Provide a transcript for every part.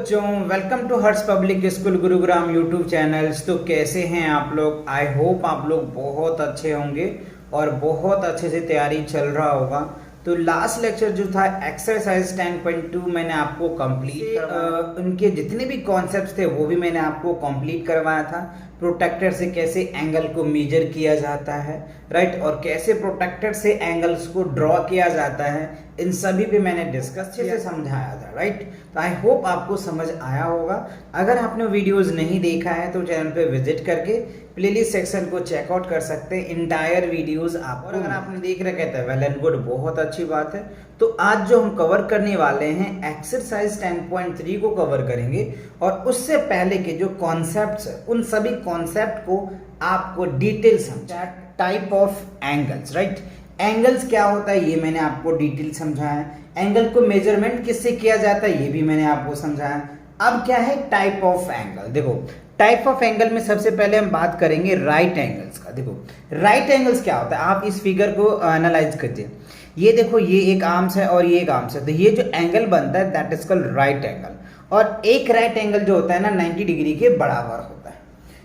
बच्चों, welcome to Harsh public school Gurugram YouTube channels. तो कैसे हैं आप लोग? आई होप आप लोग बहुत अच्छे होंगे और बहुत अच्छे से तैयारी चल रहा होगा। तो लास्ट लेक्चर जो था एक्सरसाइज 10.2 मैंने आपको कंप्लीट उनके जितने भी कॉन्सेप्ट्स थे वो भी मैंने आपको कंप्लीट करवाया था। प्रोटेक्टर से कैसे एंगल को मेजर किया जाता है, राइट, और कैसे प्रोटेक्टर से एंगल्स को ड्रॉ किया जाता है, इन सभी पे मैंने डिस्कस अच्छे से समझाया था, राइट। तो आई होप आपको समझ आया होगा। अगर आपने वीडियोस नहीं देखा है तो चैनल पे विजिट करके प्लेलिस्ट सेक्शन को चेकआउट कर सकते हैं। इंटायर वीडियोस आपको, और अगर आपने देख रखा है तो वेल एंड गुड, बहुत अच्छी बात है। तो आज जो हम कवर करने वाले हैं एक्सरसाइज 10.3 को कवर करेंगे, और उससे पहले के जो कॉन्सेप्ट्स है उन सभी कॉन्सेप्ट को आपको डिटेल समझा। Type of angles, right, angles क्या होता है ये मैंने आपको डिटेल समझाया। एंगल को मेजरमेंट किससे किया जाता है ये भी मैंने आपको समझाया। अब क्या है टाइप ऑफ एंगल? देखो, टाइप ऑफ एंगल में सबसे पहले हम बात करेंगे राइट एंगल्स का। देखो, राइट एंगल्स क्या होता है, आप इस फिगर को एनालाइज कीजिए। ये देखो, ये एक आर्म्स है और ये एक आर्म्स है, तो ये जो एंगल बनता है that is called right angle. और एक राइट एंगल जो होता है ना 90 डिग्री के बराबर होता है।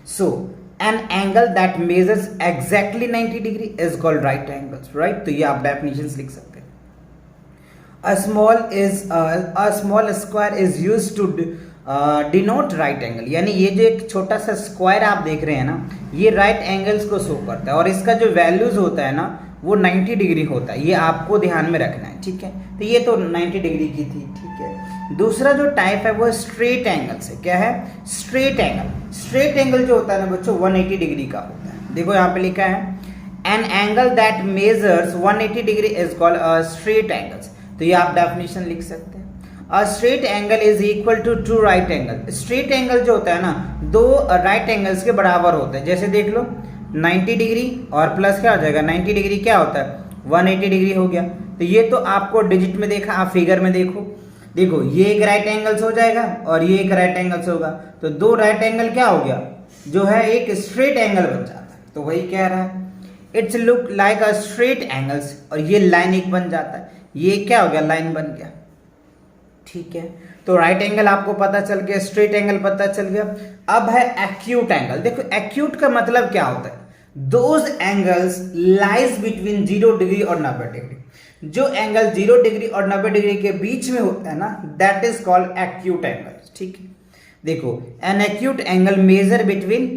So an angle that measures exactly 90 degree is called right angles, right. तो ये आप डेफिनेशंस लिख सकते हैं। a small square is used to denote right angle, यानी ये जो एक छोटा सा स्क्वायर आप देख रहे हैं ना, ये राइट एंगल्स को शो करता है, और इसका जो वैल्यूज होता है ना वो 90 डिग्री होता है। ये आपको ध्यान में रखना है, ठीक है। तो ये तो 90 डिग्री की थी, ठीक है। दूसरा जो टाइप है वो स्ट्रेट एंगल से। क्या है? Straight angle. स्ट्रेट एंगल जो होता है ना बच्चों 180 डिग्री का होता है। देखो यहाँ पे लिखा है N angle that measures 180 degree is called a straight angles. तो ये आप डेफिनेशन लिख सकते हैं। A straight angle is equal to two right angle। Straight angle जो होता है ना दो राइट एंगल्स के बराबर होते हैं। जैसे देख लो 90 डिग्री और प्लस क्या हो जाएगा 90 डिग्री क्या होता है 180 डिग्री हो गया। तो ये तो आपको डिजिट में देखा, आप फिगर में देखो, देखो ये एक राइट एंगल्स हो जाएगा और ये एक राइट एंगल्स होगा। तो दो राइट एंगल क्या हो गया जो है एक स्ट्रेट एंगल बन जाता है। तो वही कह रहा है it's look like a straight angles, और ये लाइन एक बन जाता है। ये क्या हो गया लाइन बन गया, ठीक है। तो राइट एंगल आपको पता चल गया, स्ट्रेट एंगल पता चल गया। अब है एक्यूट एंगल। देखो एक्यूट का मतलब क्या होता है, those angles lies between 0 degree और 90 डिग्री। जो एंगल 0 डिग्री और 90 डिग्री के बीच में होता है ना that is called acute angle, ठीक है। देखो an acute angle measure between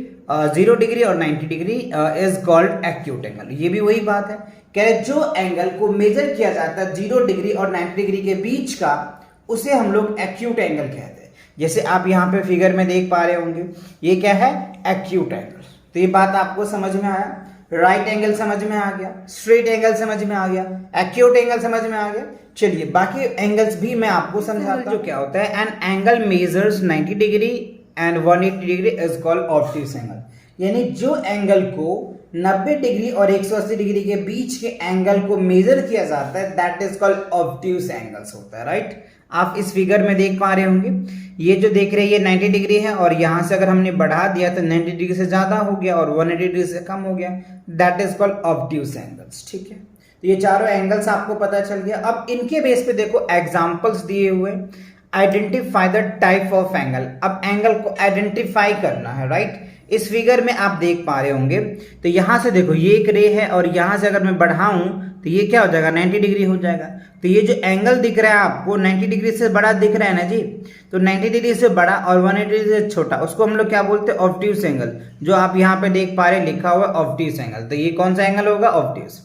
0 degree और 90 degree is called acute angle. ये भी वही बात है, कह रहे जो एंगल को मेजर किया जाता है 0 डिग्री और 90 डिग्री के बीच का उसे हम लोग एक्यूट एंगल कहते हैं। जैसे आप यहाँ पे फिगर में देख पा रहे होंगे ये क्या है एक्यूट एंगल। तो ये बात आपको समझ में आया, राइट एंगल समझ में आ गया, स्ट्रेट एंगल समझ में आ गया, एक्यूट एंगल समझ में आ गया। चलिए बाकी एंगल्स भी मैं आपको समझाता हूँ। जो क्या होता है an angle measures 90 degree and 180 degree is called obtuse angle. यानी जो एंगल को 90 डिग्री और 180 डिग्री के बीच के एंगल को मेजर किया जाता है that is called obtuse angles होता है, राइट। आप इस फिगर में देख पा रहे होंगे ये जो देख रहे हैं ये 90 डिग्री है, और यहां से अगर हमने बढ़ा दिया तो 90 डिग्री से ज्यादा हो गया और 180 डिग्री से कम हो गया, that is called obtuse angles, ठीक है। तो ये चारों एंगल्स आपको पता चल गया। अब इनके बेस पे देखो एग्जांपल्स दिए हुए, identify the type of angle. अब एंगल को आइडेंटिफाई करना है, राइट। इस फिगर में आप देख पा रहे होंगे तो यहां से देखो ये एक रे है और यहां से अगर मैं बढ़ाऊं तो ये क्या हो जाएगा 90 डिग्री हो जाएगा। तो ये जो एंगल दिख रहा है आपको 90 डिग्री से बड़ा दिख रहा है ना जी, तो 90 डिग्री से बड़ा और 180 डिग्री से छोटा उसको हम लोग क्या बोलते हैं ऑब्ट्यूस एंगल। जो आप यहाँ पे देख पा रहे हैं लिखा हुआ ऑब्ट्यूस एंगल, तो ये कौन सा एंगल होगा ऑब्ट्यूस।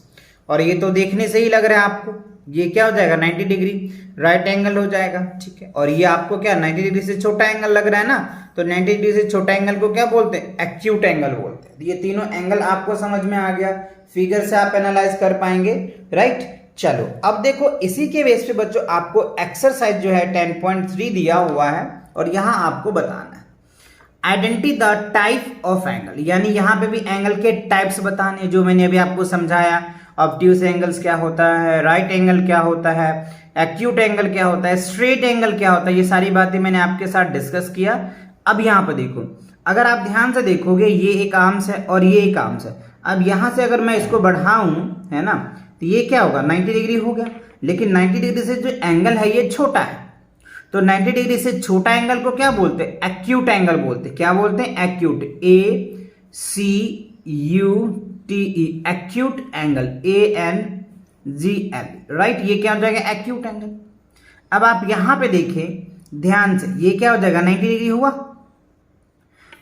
और ये तो देखने से ही लग रहा है आपको ये क्या हो जाएगा 90 डिग्री राइट एंगल हो जाएगा, ठीक है। और ये आपको क्या 90 डिग्री से छोटा एंगल लग रहा है ना, तो 90 डिग्री से छोटा एंगल को क्या बोलते हैं एक्यूट एंगल बोलते हैं। ये तीनों एंगल आपको समझ में आ गया, फिगर से आप एनालाइज कर पाएंगे, राइट। चलो अब देखो इसी के बेस पे बच्चों आपको एक्सरसाइज जो है 10.3 दिया हुआ है, और यहां आपको बताना है identify the type of angle. यानी यहाँ पे भी एंगल के टाइप्स बताने जो मैंने अभी आपको समझाया। ऑब्ट्यूस एंगल्स क्या होता है, राइट एंगल क्या होता है, एक्यूट एंगल क्या होता है, स्ट्रेट एंगल क्या होता है, ये सारी बातें मैंने आपके साथ डिस्कस किया। अब यहाँ पे देखो, अगर आप ध्यान से देखोगे ये एक आर्म्स है और ये एक आर्म्स है। अब यहां से अगर मैं इसको बढ़ाऊं है ना तो ये क्या होगा 90 डिग्री हो गया, लेकिन 90 डिग्री से जो एंगल है ये छोटा है। तो 90 डिग्री से छोटा एंगल को क्या बोलते हैं? एक्यूट एंगल बोलते हैं। क्या बोलते हैं? Acute, ACUTE, acute angle, ANGL, right. ये क्या हो जाएगा? Acute angle. अब आप यहां पे देखें ध्यान से, ये क्या हो जाएगा? 90 डिग्री हुआ।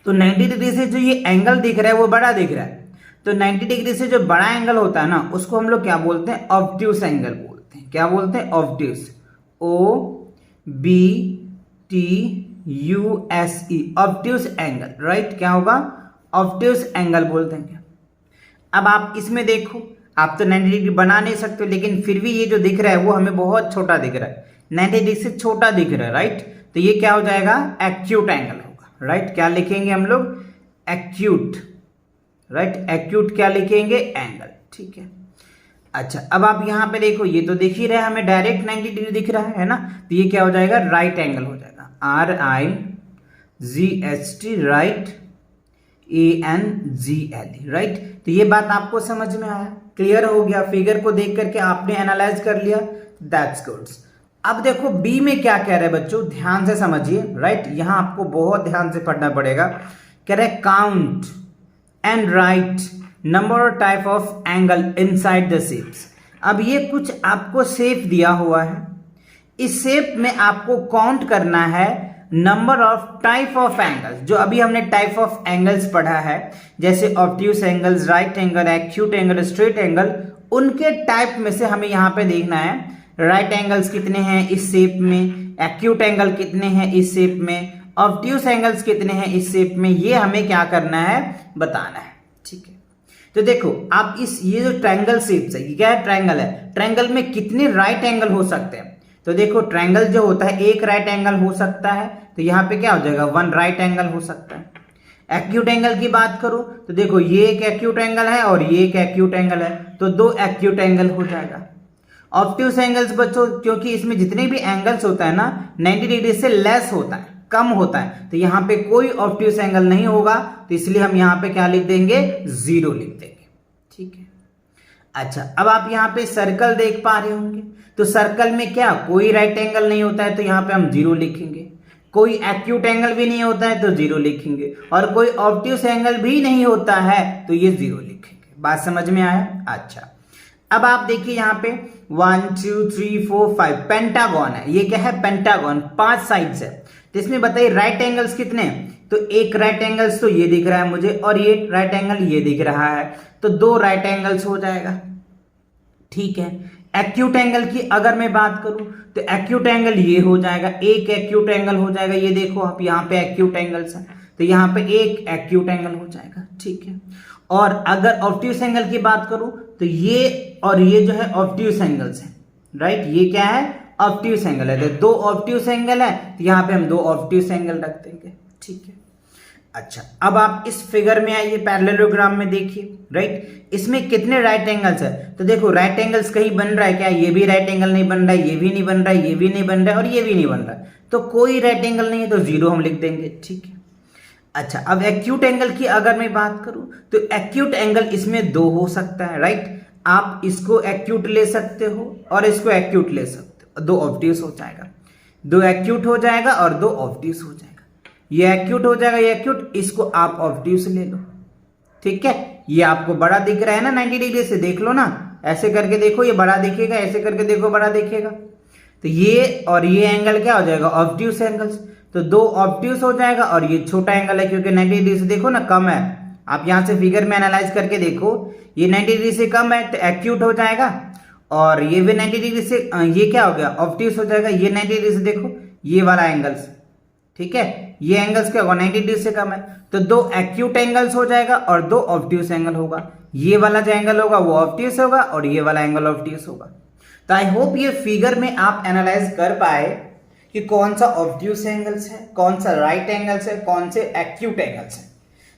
तो 90 डिग्री से जो ये एंगल दिख रहा है वो बड़ा दिख रहा है। तो 90 डिग्री से जो बड़ा एंगल होता है ना, उसको हम लोग क्या बोलते हैं? ऑब्ट्यूस एंगल बोलते हैं। क्या बोलते हैं? Obtuse, OBTUSE, obtuse angle, right. क्या होगा? ऑब्ट्यूस एंगल बोलते हैं। क्या अब आप इसमें देखो, आप तो 90 डिग्री बना नहीं सकते, लेकिन फिर भी ये जो दिख रहा है वो हमें बहुत छोटा दिख रहा है, 90 डिग्री से छोटा दिख रहा है, राइट। तो ये क्या हो जाएगा? एक्यूट एंगल होगा, राइट। क्या लिखेंगे हम लोग? Acute, right. एक्यूट क्या लिखेंगे? एंगल, ठीक है। अच्छा, अब आप यहां पे देखो, ये तो दिख ही रहा है हमें, डायरेक्ट 90 डिग्री दिख रहा है ना। तो ये क्या हो जाएगा? राइट एंगल हो जाएगा, RIGHT, राइट, ANGL, राइट। तो ये बात आपको समझ में आया? क्लियर हो गया? फिगर को देख करके आपने एनालाइज कर लिया, दैट्स गुड। अब देखो बी में क्या कह रहे हैं बच्चों, ध्यान से समझिए, राइट। यहां आपको बहुत ध्यान से पढ़ना पड़ेगा। कह रहे काउंट एंड राइट नंबर और type of angle inside the shapes. अब ये कुछ आपको शेप दिया हुआ है, इस शेप में आपको काउंट करना है number of type of angles. जो अभी हमने टाइप ऑफ एंगल्स पढ़ा है, जैसे obtuse angles, right angle, acute angle, straight angle, उनके टाइप में से हमें यहाँ पे देखना है राइट एंगल्स कितने हैं इस शेप में, एक्यूट एंगल कितने हैं इस शेप में, ऑब्ट्यूस एंगल्स कितने हैं इस शेप में, ये हमें क्या करना है? बताना है, ठीक है। तो देखो आप ये जो ट्रायंगल शेप्स है, ये क्या है? ट्रायंगल है। ट्रायंगल में कितने राइट एंगल हो सकते हैं? तो देखो ट्रायंगल जो होता है, एक राइट एंगल हो सकता है, तो यहाँ पे क्या हो जाएगा? 1 राइट एंगल हो सकता है। एक्यूट एंगल की बात करूं तो देखो ये एक एक्यूट एंगल है और ये एक एक्यूट एंगल है, तो 2 एक्यूट एंगल हो जाएगा। ऑब्ट्यूस एंगल्स बच्चों, क्योंकि इसमें जितने भी एंगल्स होता है ना 90 डिग्री से लेस होता है, कम होता है, तो यहाँ पे कोई ऑब्ट्यूस एंगल नहीं होगा, तो इसलिए हम यहाँ पे क्या लिख देंगे? 0 लिख देंगे, ठीक है। अच्छा, अब आप यहाँ पे सर्कल देख पा रहे होंगे, तो सर्कल में क्या कोई राइट एंगल नहीं होता है, तो यहाँ पे हम 0 लिखेंगे। कोई एक्यूट एंगल भी नहीं होता है तो 0 लिखेंगे, और कोई ऑब्ट्यूस एंगल भी नहीं होता है तो ये 0 लिखेंगे। बात समझ में आया? अच्छा, अब आप देखिए यहाँ पे 1 2 3 4 5 पेंटागन है। ये क्या है? पेंटागन, 5 साइड्स है। तो इसमें बताइए राइट एंगल्स कितने हैं? तो एक राइट एंगल्स तो ये दिख रहा है मुझे, और ये राइट एंगल ये दिख रहा है, तो 2 राइट एंगल्स हो जाएगा, ठीक है। एक्यूट एंगल की अगर मैं बात करूं तो एक्यूट एंगल ये हो जाएगा, एक एक्यूट एंगल हो जाएगा। ये देखो आप यहाँ पे एक्यूट एंगल्स है, तो यहाँ पे एक एक्यूट एंगल हो जाएगा, ठीक है। और अगर ऑब्ट्यूस एंगल की बात करूं तो ये और ये जो है ऑब्ट्यूस एंगल्स है, राइट। ये क्या है? ऑब्ट्यूस एंगल है। तो 2 ऑब्ट्यूस एंगल है, तो यहाँ पे हम 2 ऑब्ट्यूस एंगल रख देंगे, ठीक है। अच्छा, अब आप इस फिगर में आइए, पैरेललोग्राम में देखिए, राइट। इसमें कितने राइट एंगल्स है? तो देखो राइट एंगल्स कहीं बन रहा है क्या? ये भी राइट एंगल नहीं बन रहा है, ये भी नहीं बन रहा है, ये भी नहीं बन रहा है, और ये भी नहीं बन रहा है, तो कोई राइट एंगल नहीं है, तो 0 हम लिख देंगे, ठीक है। अच्छा, अब एक्यूट एंगल की अगर मैं बात करूं तो एक्यूट एंगल इसमें 2 हो सकता है, राइट। आप इसको एक्यूट ले सकते हो और इसको एक्यूट ले सकते हो, 2 ऑब्ट्यूस हो जाएगा, 2 एक्यूट हो जाएगा और 2 ऑब्ट्यूस हो जाएगा। ये एक्यूट हो जाएगा, ये एक्यूट, इसको आप ऑब्ट्यूस ले लो, ठीक है। ये आपको बड़ा दिख रहा है ना 90 डिग्री से, देख लो ना, ऐसे करके देखो ये बड़ा दिखेगा, ऐसे करके देखो बड़ा दिखेगा। तो ये और ये एंगल क्या हो जाएगा? Obtuse angles. तो 2 ऑब्ट्यूस हो जाएगा, और ये छोटा एंगल है क्योंकि 90 डिग्री से देखो ना कम है। आप यहां से फिगर में एनालाइज करके देखो, ये 90 डिग्री से कम है तो एक्यूट हो जाएगा, और ये भी 90 डिग्री से ये क्या हो गया? ऑब्ट्यूस हो जाएगा। ये 90 डिग्री से देखो ये वाला एंगल्स, ठीक है, ये एंगल्स क्या होगा? 90 डिग्री से कम है, तो 2 एक्यूट एंगल्स हो जाएगा और 2 ऑब्ट्यूस एंगल होगा। ये वाला जो एंगल होगा वो ऑब्ट्यूस होगा, और ये वाला एंगल ऑब्ट्यूस होगा। तो आई होप ये फिगर में आप एनालाइज कर पाए कि कौन सा ऑब्ट्यूस एंगल्स है, कौन सा राइट एंगल्स है, कौन से एक्यूट एंगल्स है।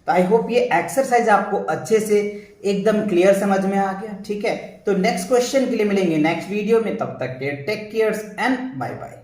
तो आई होप ये एक्सरसाइज आपको अच्छे से एकदम क्लियर समझ में आ गया, ठीक है। तो नेक्स्ट क्वेश्चन के लिए मिलेंगे नेक्स्ट वीडियो में, तब तक take care and bye bye.